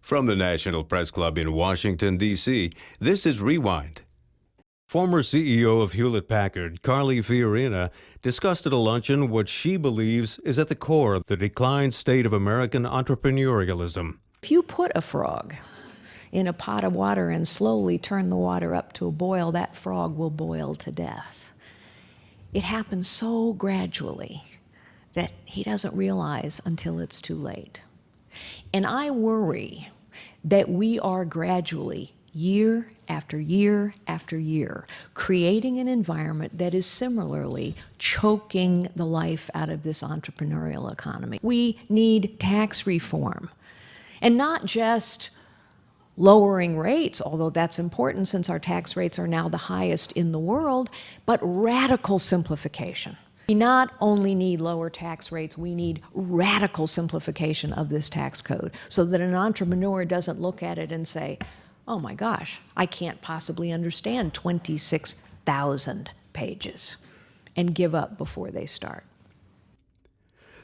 From the National Press Club in Washington, D.C., this is Rewind. Former CEO of Hewlett-Packard, Carly Fiorina, discussed at a luncheon what she believes is at the core of the declined state of American entrepreneurialism. If you put a frog in a pot of water and slowly turn the water up to a boil, that frog will boil to death. It happens so gradually that he doesn't realize until it's too late. And I worry that we are gradually, year after year after year, creating an environment that is similarly choking the life out of this entrepreneurial economy. We need tax reform, and not just lowering rates, although that's important since our tax rates are now the highest in the world, but radical simplification. We not only need lower tax rates, we need radical simplification of this tax code so that an entrepreneur doesn't look at it and say, oh my gosh, I can't possibly understand 26,000 pages, and give up before they start.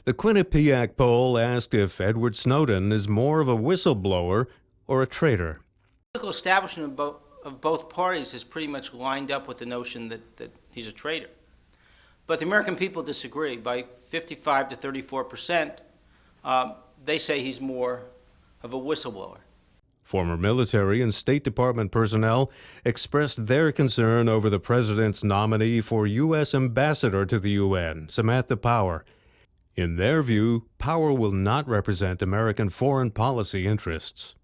The Quinnipiac poll asked if Edward Snowden is more of a whistleblower or a traitor. The political establishment of both parties has pretty much lined up with the notion that he's a traitor. But the American people disagree. By 55 to 34%, they say he's more of a whistleblower. Former military and State Department personnel expressed their concern over the president's nominee for U.S. ambassador to the UN, Samantha Power. In their view, Power will not represent American foreign policy interests.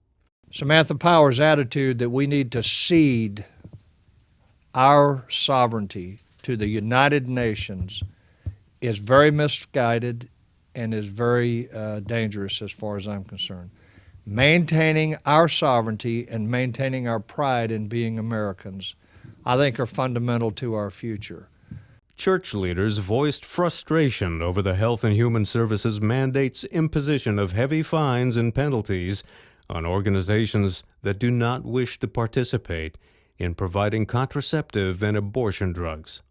Samantha Power's attitude that we need to cede our sovereignty to the United Nations is very misguided and is very dangerous as far as I'm concerned. Maintaining our sovereignty and maintaining our pride in being Americans, I think, are fundamental to our future. Church leaders voiced frustration over the Health and Human Services mandate's imposition of heavy fines and penalties on organizations that do not wish to participate in providing contraceptive and abortion drugs.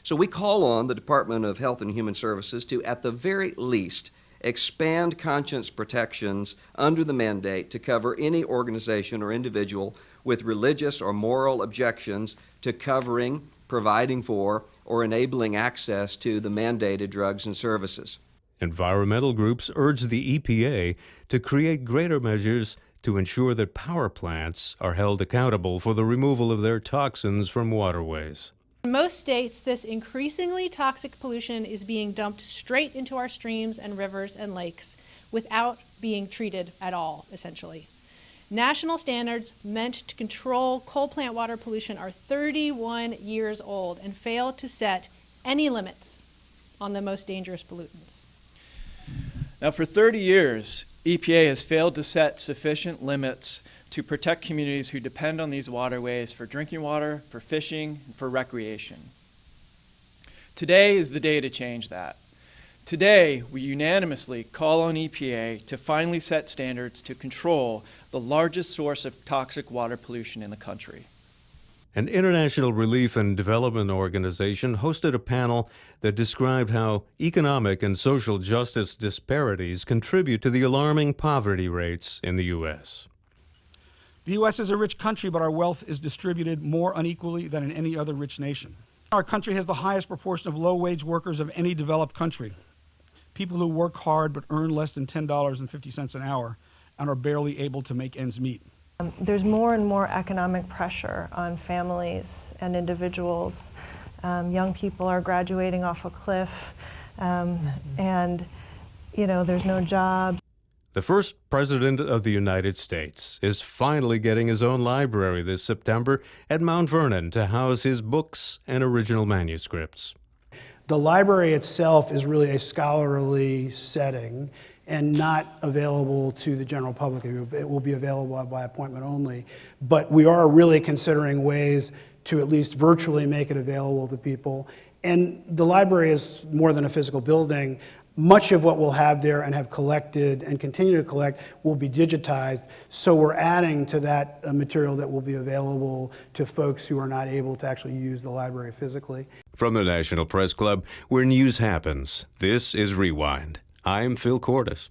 So we call on the Department of Health and Human Services to, at the very least, expand conscience protections under the mandate to cover any organization or individual with religious or moral objections to covering, providing for, or enabling access to the mandated drugs and services. Environmental groups urge the EPA to create greater measures to ensure that power plants are held accountable for the removal of their toxins from waterways. In most states, this increasingly toxic pollution is being dumped straight into our streams and rivers and lakes without being treated at all, essentially. National standards meant to control coal plant water pollution are 31 years old and fail to set any limits on the most dangerous pollutants. Now, for 30 years, EPA has failed to set sufficient limits to protect communities who depend on these waterways for drinking water, for fishing, and for recreation. Today is the day to change that. Today, we unanimously call on EPA to finally set standards to control the largest source of toxic water pollution in the country. An international relief and development organization hosted a panel that described how economic and social justice disparities contribute to the alarming poverty rates in the U.S. The U.S. is a rich country, but our wealth is distributed more unequally than in any other rich nation. Our country has the highest proportion of low-wage workers of any developed country. People who work hard but earn less than $10.50 an hour and are barely able to make ends meet. There's more and more economic pressure on families and individuals. Young people are graduating off a cliff, and there's no jobs. The first president of the United States is finally getting his own library this September at Mount Vernon to house his books and original manuscripts. The library itself is really a scholarly setting and not available to the general public. It will be available by appointment only. But we are really considering ways to at least virtually make it available to people. And the library is more than a physical building. Much of what we'll have there and have collected and continue to collect will be digitized. So we're adding to that material that will be available to folks who are not able to actually use the library physically. From the National Press Club, where news happens, this is Rewind. I'm Phil Cordes.